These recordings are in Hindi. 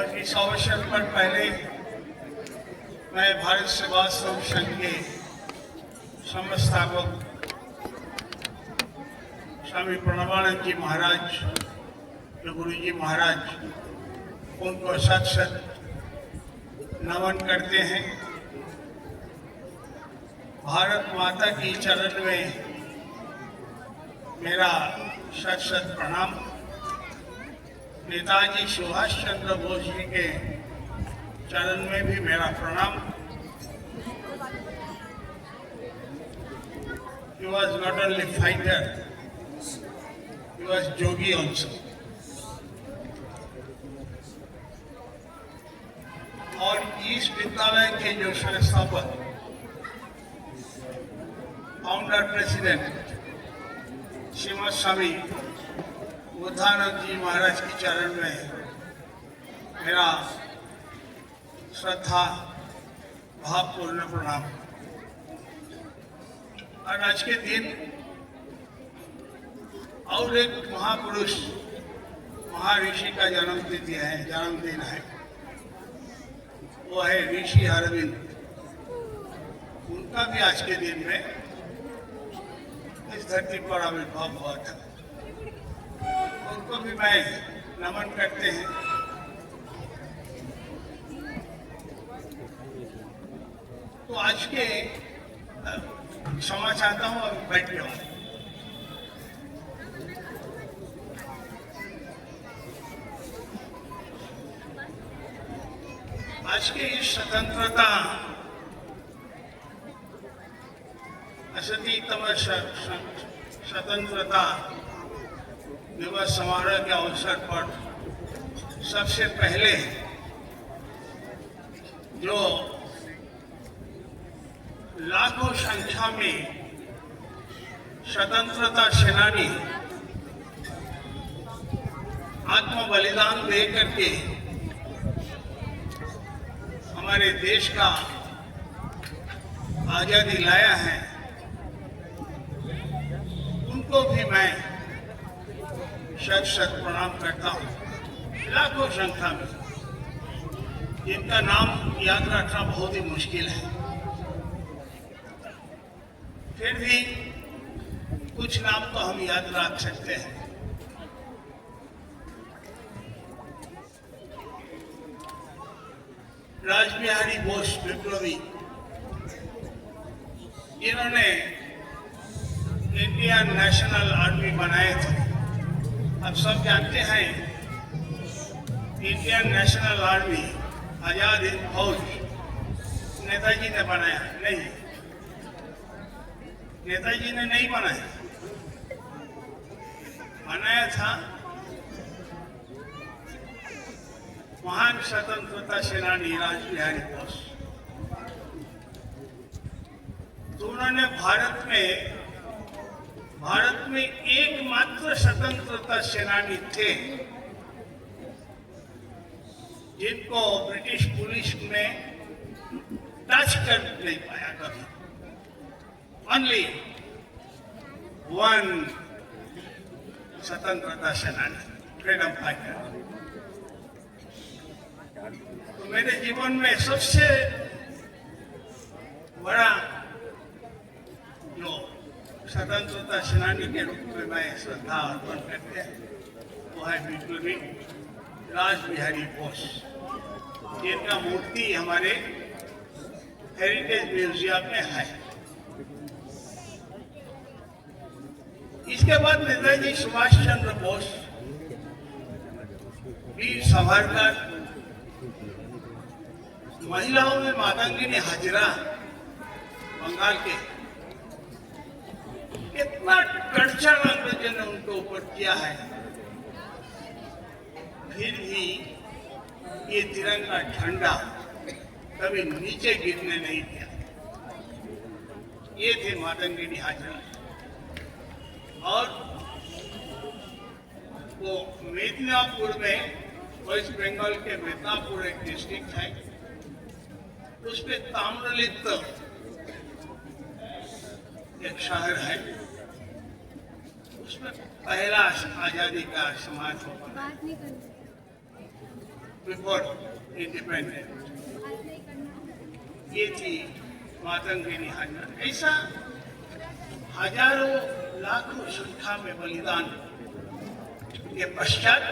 आज इस अवसर पर पहले मैं भारत सेवाश्रम संघ के संस्थापक स्वामी प्रणवानंद जी महाराज, जो गुरु जी महाराज, उनको सत सत नमन करते हैं। भारत माता की चरण में मेरा सत सत प्रणाम। नेताजी सुभाष चंद्र बोस जी के चरण में भी मेरा प्रणाम। He was not only fighter, he was yogi also. और इस विद्यालय के जो संस्थापक, फाउंडर प्रेसिडेंट श्रीमद स्वामी बुद्धानंद जी महाराज के चरण में मेरा श्रद्धा भावपूर्ण प्रणाम। और आज के दिन और एक महापुरुष महर्षि का जन्मदिन है, वो है ऋषि अरविंद। उनका भी आज के दिन में इस धरती पर आविर्भाव हुआ था। उनको भी मैं नमन करते हैं। तो आज के क्षमा चाहता हूँ, अभी बैठ गया हूँ। आज के इस स्वतंत्रता असतीतम स्वतंत्रता दिवस समारोह के अवसर पर सबसे पहले जो लाखों संख्या में स्वतंत्रता सेनानी आत्म बलिदान दे करके हमारे देश का आजादी लाया है, उनको भी मैं शत शत प्रणाम करता हूँ। लाखों संख्या में, जिनका नाम याद रखना बहुत ही मुश्किल है, फिर भी कुछ नाम तो हम याद रख सकते हैं। रासबिहारी बोस विप्लवी, इन्होंने इंडियन नेशनल आर्मी बनाए थे। अब सब जानते हैं Indian national army, Azad Hind फौज, नेताजी ने बनाया नहीं, नेताजी ने नहीं बनाया, बनाया था महान स्वतंत्रता सेनानी रासबिहारी बोस। तो उन्होंने भारत में एकमात्र स्वतंत्रता सेनानी थे जिनको ब्रिटिश पुलिस ने टच कर नहीं पाया कभी। ओनली वन स्वतंत्रता सेनानी, फ्रीडम फाइटर। तो मेरे जीवन में सबसे बड़ा जो स्वतंत्रता सेनानी के रूप में मैं श्रद्धा अर्पण करते हैं, वो है विप्लवी रासबिहारी बोस, जिनका मूर्ति हमारे हेरिटेज म्यूजियम में है। इसके बाद नेताजी सुभाष चंद्र बोस, वीर सावरकर, महिलाओं में मातंगिनी हाजरा, बंगाल के, कितना टर्चर अंग्रेजों ने उनको ऊपर किया है, फिर भी ये तिरंगा झंडा कभी नीचे गिरने नहीं दिया। ये थे मातंगिनी हाजरा। और वो मिदनापुर में, वेस्ट बंगाल के मिदनापुर एक डिस्ट्रिक्ट है, उसमें ताम्रलिप्त एक शहर है, उसमें पहला आजादी का समाज होगा। Before independent. ये थी मातंगी हाजरा। ऐसा हजारों लाखों संख्या में बलिदान के पश्चात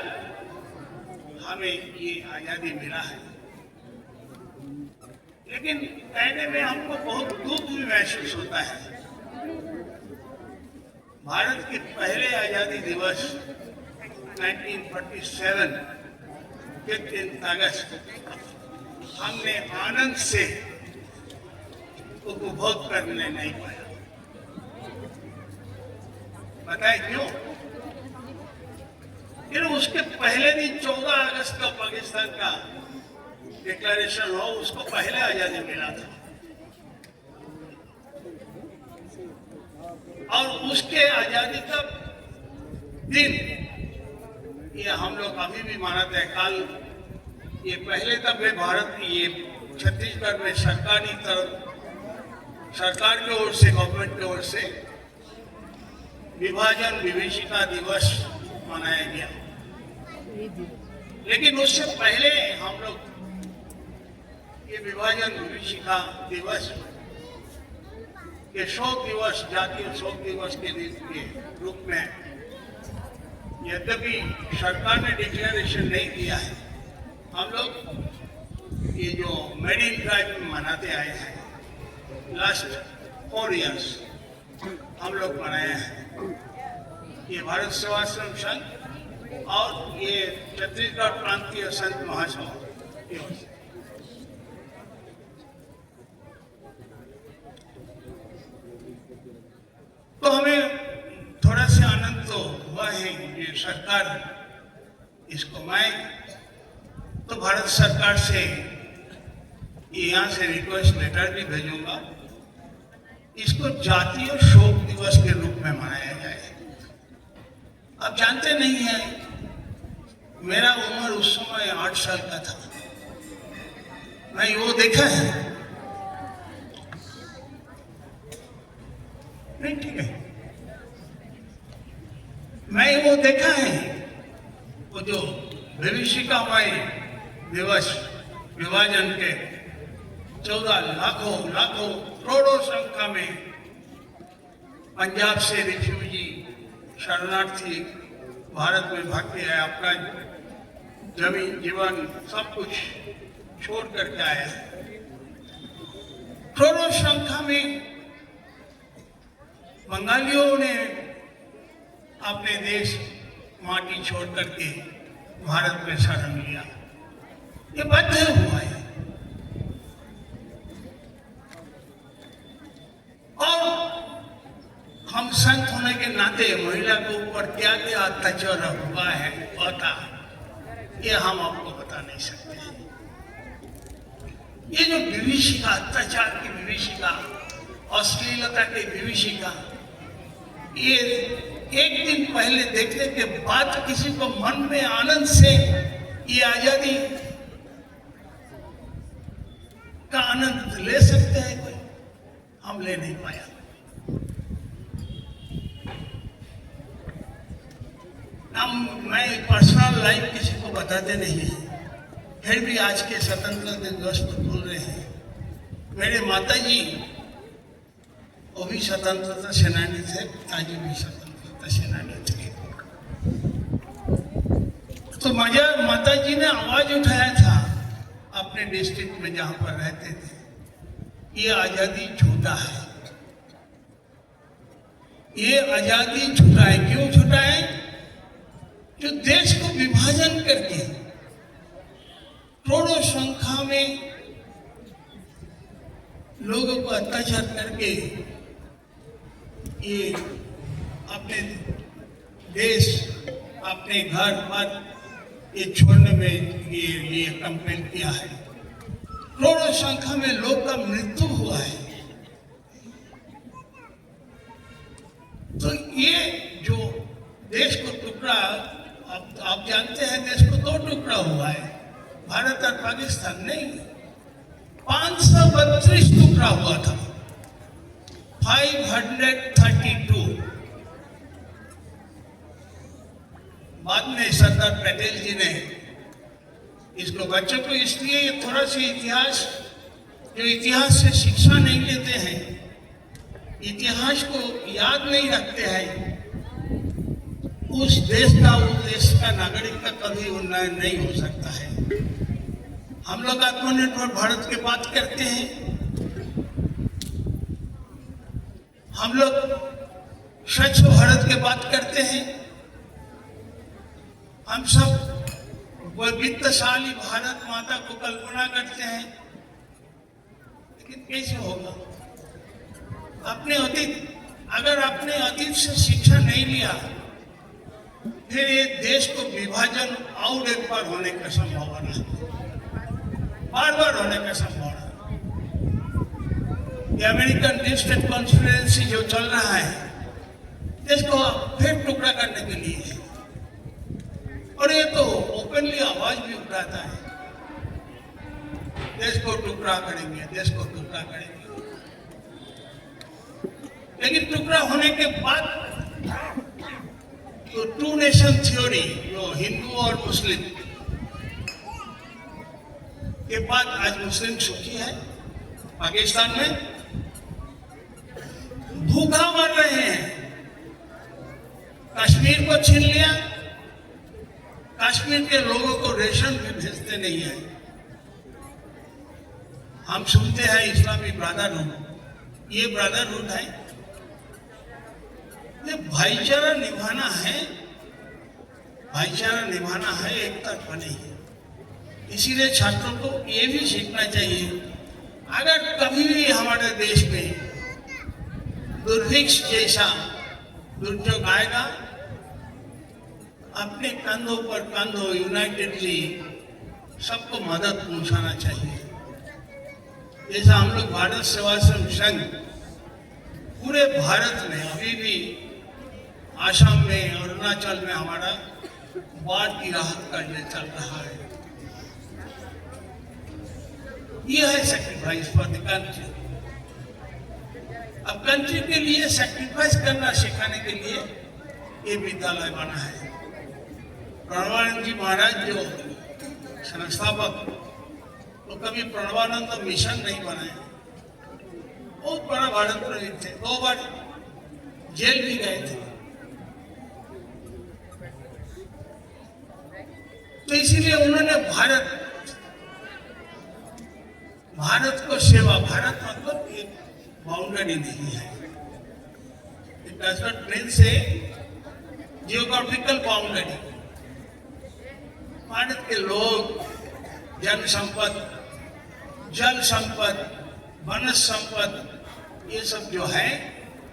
हमें ये आजादी मिला है। लेकिन कहने में हमको बहुत दुख भी महसूस होता है। भारत के पहले आजादी दिवस 1947 15 अगस्त हमने आनंद से उपभोग करने नहीं पाया। बताए क्यों? फिर उसके पहले दिन 14 अगस्त का पाकिस्तान का डिक्लेरेशन हो, उसको पहले आजादी मिला था और उसके आजादी का दिन ये हम लोग अभी भी मानते हैं। कल ये पहले तब भारत ये छत्तीसगढ़ में सरकार की ओर से, गवर्नमेंट की ओर से विभाजन विभीषिका दिवस मनाया गया। लेकिन उससे पहले हम लोग ये विभाजन विभीषिका दिवस के शोक दिवस, जातीय शोक दिवस के रूप में, यद्यपि सरकार ने डिक्लेरेशन नहीं दिया है, हम लोग ये जो मेड इन ड्राइव में मनाते आए हैं लास्ट 4 इयर्स हम लोग मनाए हैं। ये भारत सेवाश्रम संघ और ये छत्तीसगढ़ प्रांतीय संत महासभा दिवस। तो हमें थोड़ा सा आनंद तो हुआ है कि सरकार इसको, मैं तो भारत सरकार से यहाँ से रिक्वेस्ट लेटर भी भेजूंगा, इसको जातीय शोक दिवस के रूप में मनाया जाए। आप जानते नहीं हैं, मेरा उम्र उस समय 8 साल का था। मैं वो देखा है, नहीं ठीक है, मैं वो देखा है, वो जो विभीषिकामय दिवस, विभाजन के 14 लाखों करोड़ों संख्या में पंजाब से रिफ्यूजी शरणार्थी भारत में भागते हैं, अपना जमीन जीवन सब कुछ छोड़ करके आया है। करोड़ों संख्या में बंगालियों ने अपने देश माटी छोड़ करके भारत में शरण लिया। ये बाध्य हुआ है और हम संत होने के नाते महिला के ऊपर क्या क्या अत्याचार हुआ है होता, ये हम आपको बता नहीं सकते। ये जो विभीषिका, अत्याचार की विभीषिका, अश्लीलता की विभीषिका, ये एक दिन पहले देखने के बाद किसी को मन में आनंद से ये आजादी का आनंद ले सकते हैं कोई? हम ले नहीं पाया। हम मैं पर्सनल लाइफ किसी को बताते नहीं है, फिर भी आज के स्वतंत्रता दिवस पर बोल रहे हैं। मेरे माता जी वो भी स्वतंत्रता सेनानी थे, पिताजी भी स्वतंत्रता सेनानी थे। तो माता जी ने आवाज उठाया था अपने डिस्ट्रिक्ट में जहां पर रहते थे, ये आजादी झूठा है, ये आजादी झूठा है। क्यों झूठा है? जो देश को विभाजन करके करोड़ों संख्या में लोगों को अत्याचार करके ये अपने देश, अपने घर पर ये छोड़ने में ये कंपेल किया है। करोड़ों संख्या में लोग का मृत्यु हुआ है। तो ये जो देश को टुकड़ा, आप जानते हैं देश को 2 टुकड़ा हुआ है, भारत और पाकिस्तान नहीं, 532 टुकड़ा हुआ था, 532। बाद में सरदार पटेल जी ने इसको बच्चों को इसलिए थोड़ा सा इतिहास, जो इतिहास से शिक्षा नहीं लेते हैं, इतिहास को याद नहीं रखते हैं, उस देश का नागरिक का कभी उन्नयन नहीं हो सकता है। हम लोग आत्मनिर्भर भारत की बात करते हैं, हम लोग स्वच्छ भारत की बात करते हैं, हम सब वित्तशाली भारत माता को कल्पना करते हैं, लेकिन कैसे होगा? अगर अपने अतीत से शिक्षा नहीं लिया, फिर ये देश को विभाजन और एक बार होने का संभावना है, बार होने का संभावना। ये अमेरिकन डीप स्टेट कॉन्स्पिरेसी जो चल रहा है, देश को फिर टुकड़ा करने के लिए है, और ये तो ओपनली आवाज भी उठाता है, देश को टुकड़ा करेंगे, देश को टुकड़ा करेंगे। लेकिन टुकड़ा होने के बाद तो टू नेशन थ्योरी, जो हिंदू और मुस्लिम के बाद आज मुस्लिम सुखी है, पाकिस्तान में भूखा मर रहे हैं। कश्मीर को छीन लिया, कश्मीर के लोगों को रेशन भी भेजते नहीं है। हम सुनते हैं इस्लामी ब्रदरहुड, ये ब्रदरहुड है, ये भाईचारा निभाना है, भाईचारा निभाना है, एक तरफा नहीं है। इसीलिए छात्रों को ये भी सीखना चाहिए, अगर कभी भी हमारे देश में दुर्भिक्ष जैसा दुर्योग आएगा, अपने कंधों पर कंधों यूनाइटेडली सबको मदद पहुंचाना चाहिए। जैसा हम लोग भारत सेवाश्रम संघ पूरे भारत में अभी भी आसाम में, अरुणाचल में हमारा बाढ़ की राहत कार्य चल रहा है। यह है सैक्रिफाइस फॉर द कंट्री। अब कंट्री के लिए सैक्रिफाइस करना सिखाने के लिए ये विद्यालय बना है। प्रणवानंद जी महाराज जो संस्थापक, वो कभी प्रणवानंद मिशन नहीं बनाए, बहुत बड़ा भारत प्रेमी थे, 2 बार जेल भी गए थे। तो इसीलिए उन्होंने भारत को सेवा, भारत मतलब एक बाउंड्री नहीं है, इट डज नॉट मीन से जियोग्राफिकल बाउंड्री। भारत के लोग जन संपद, जल संपद, वनज संपद, ये सब जो है,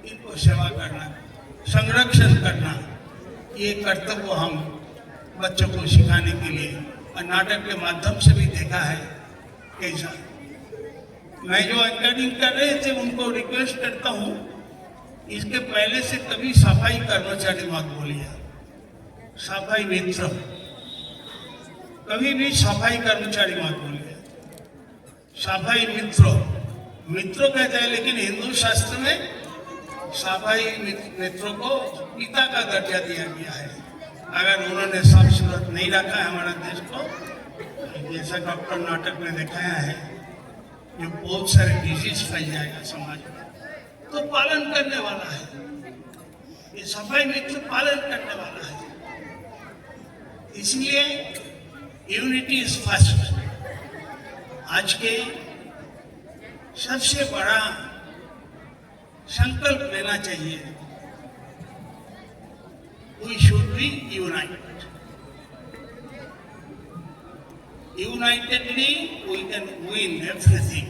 इनको सेवा करना, संरक्षण करना, ये कर्तव्य हम बच्चों को सिखाने के लिए और नाटक के माध्यम से भी देखा है कैसा। मैं जो एंकरिंग कर रहे थे उनको रिक्वेस्ट करता हूँ, इसके पहले से कभी सफाई कर्मचारी मत बोलिए, सफाई मित्र, कभी भी सफाई कर्मचारी मत बोलिए, सफाई मित्रों कहते हैं, लेकिन हिंदू शास्त्र में सफाई मित्रों को पिता का दर्जा दिया गया है। अगर उन्होंने साफ सूरत नहीं रखा है हमारा देश को, जैसा डॉक्टर नाटक में दिखाया है, जो बहुत सारे डिजीज फैल जाएगा समाज में, तो पालन करने वाला है, ये सफाई मित्र पालन करने वाला है। इसलिए यूनिटी इज फर्स्ट। आज के सबसे बड़ा संकल्प लेना चाहिए, we should be united. Unitedly we can win everything.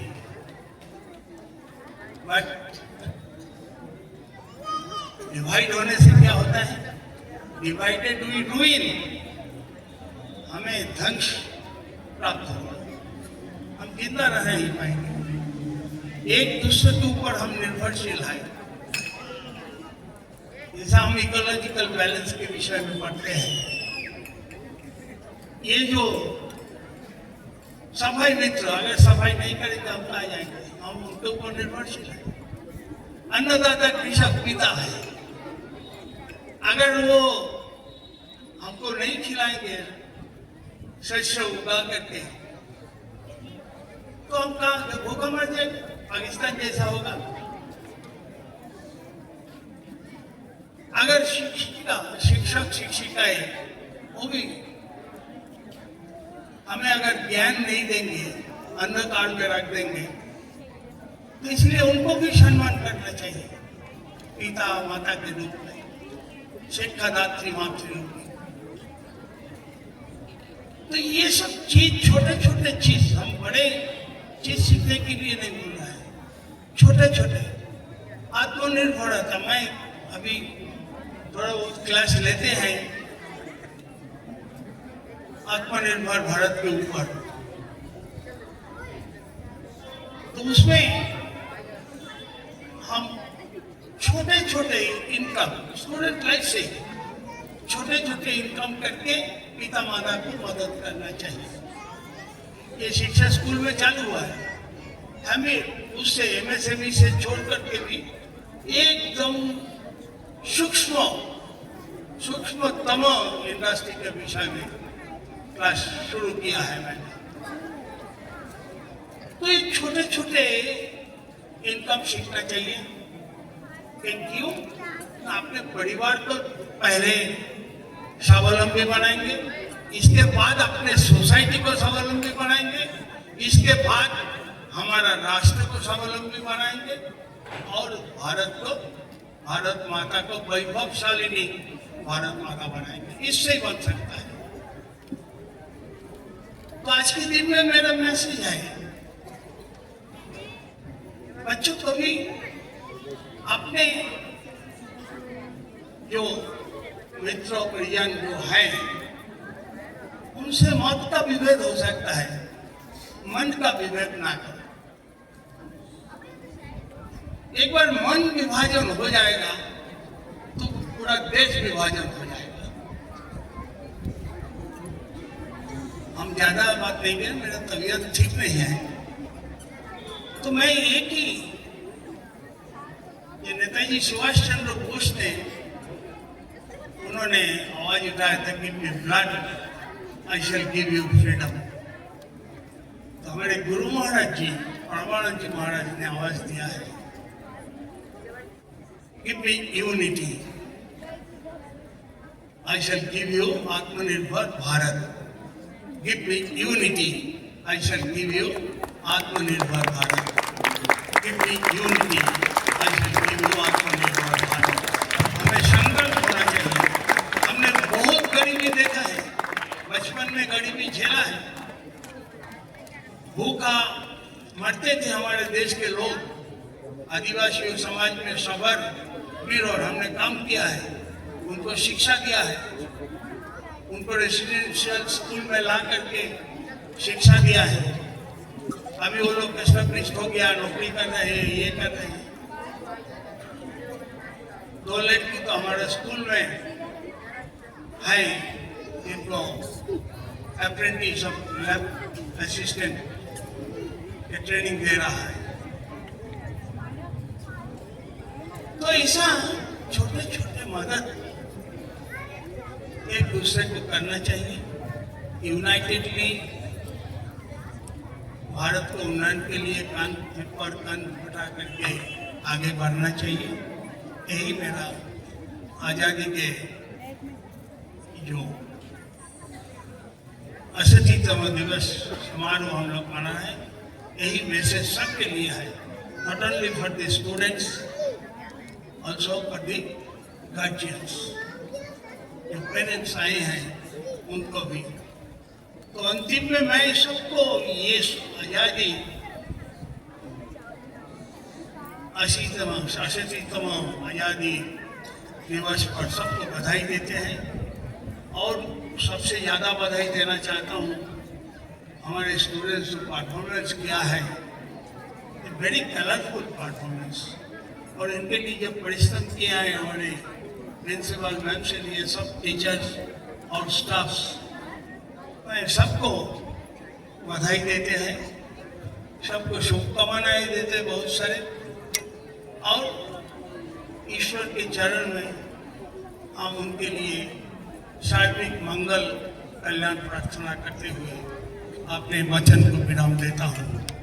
But divide होने से क्या होता है? डिवाइडेड वी रुइन, हमें ध्वंस प्राप्त होगा, हम जिंदा रह नहीं पाएंगे। एक दूसरे के ऊपर हम निर्भरशील है। जैसा हम इकोलॉजिकल बैलेंस के विषय में पढ़ते हैं, ये जो सफाई मित्र अगर सफाई नहीं करेंगे हम कहाँ जाएंगे, हम उनके ऊपर निर्भरशील है। अन्नदाता कृषक पिता है, अगर वो हमको नहीं खिलाएंगे शस्य उगा करके, तो हम कहा भूखा मर जाएंगे, पाकिस्तान जैसा होगा। अगर शिक्षक शिक्षिकाएं वो भी हमें अगर ज्ञान नहीं देंगे, अंधकार में रख देंगे, तो इसलिए उनको भी सम्मान करना चाहिए पिता माता के रूप में, शिक्षा दात्री मातृ रूप में। तो ये सब चीज, छोटे छोटे चीज, हम बड़े चीज सीखने के लिए नहीं बोल रहे हैं, छोटे छोटे आत्मनिर्भरता। मैं अभी थोड़ा बहुत क्लास लेते हैं आत्मनिर्भर भारत के ऊपर, तो उसमें हम छोटे छोटे इनकम, स्टूडेंट लाइफ से छोटे छोटे इनकम करके पिता माता को मदद करना चाहिए। ये शिक्षा स्कूल में चालू हुआ है, हमें उससे एमएसएमई से छोड़ करके भी एकदम सूक्ष्मतम इंडस्ट्री के विषय में क्लास शुरू किया है मैंने। तो ये छोटे छोटे इनकम सीखना चाहिए। क्यों? अपने परिवार को पहले स्वावलंबी बनाएंगे, इसके बाद अपने सोसाइटी को स्वावलंबी बनाएंगे, इसके बाद हमारा राष्ट्र को स्वावलंबी बनाएंगे और भारत माता को वैभवशालिनी भारत माता बनाएंगे। इससे ही बन सकता है। तो आज के दिन में मेरा मैसेज है, बच्चों को भी अपने जो मित्र परिजन जो है उनसे मत का विभेद हो सकता है, मन का विभेद ना करो। एक बार मन विभाजन हो जाएगा तो पूरा देश विभाजन हो जाएगा। हम ज्यादा बात नहीं करें, मेरा तबीयत ठीक नहीं है, तो मैं एक ही, ये नेताजी सुभाष चंद्र बोस ने, उन्होंने आवाज उठाया था कि blood I shall give you freedom. तो हमारे गुरु महाराज जी, परमानंद जी महाराज ने आवाज दिया है, give me unity, I shall give you आत्मनिर्भर Bharat. Give me unity, I shall give you आत्मनिर्भर Bharat. Give me unity, I shall give you आत्मनिर्भर भारत। हमें संकल्प होना चाहिए। हमने बहुत गरीबी देखा है, बचपन में गरीबी झेला है, भूखा मरते थे हमारे देश के लोग। आदिवासी समाज में सबर वीर और हमने काम किया है, उनको शिक्षा दिया है, उनको रेसिडेंशियल स्कूल में ला करके शिक्षा दिया है। अभी वो लोग एस्टेब्लिश्ड हो गया, नौकरी कर रहे हैं, ये कर रहे हैं। 2 लड़की तो हमारे स्कूल में है, इनको अप्रेंटिस ऑफ लैब असिस्टेंट की ट्रेनिंग दे रहा है। तो ऐसा छोटे छोटे मदद एक दूसरे को करना चाहिए। यूनाइटेडली भारत को उन्नयन के लिए कान पर कान फटा करके आगे बढ़ना चाहिए। यही मेरा आज़ादी के जो 80तम दिवस समारोह हम लोग मना है, यही मैसेज सबके लिए है, not only for the students, also for the guardians. जो पेरेंट्स आए हैं उनको भी। तो अंतिम में मैं सबको ये आज़ादी 80तम आज़ादी दिवस पर सबको बधाई देते हैं। और सबसे ज़्यादा बधाई देना चाहता हूँ हमारे स्टूडेंट्स जो परफॉर्मेंस किया है, वेरी कलरफुल परफॉर्मेंस, और इनके लिए जो परिश्रम किया है हमारे प्रिंसिपल मैम से लिए सब टीचर्स और स्टाफ्स, मैं सबको बधाई देते हैं, सबको शुभकामनाएं देते बहुत सारे, और ईश्वर के चरण में हम उनके लिए सार्वजनिक मंगल कल्याण प्रार्थना करते हुए अपने वचन को विराम देता हूँ।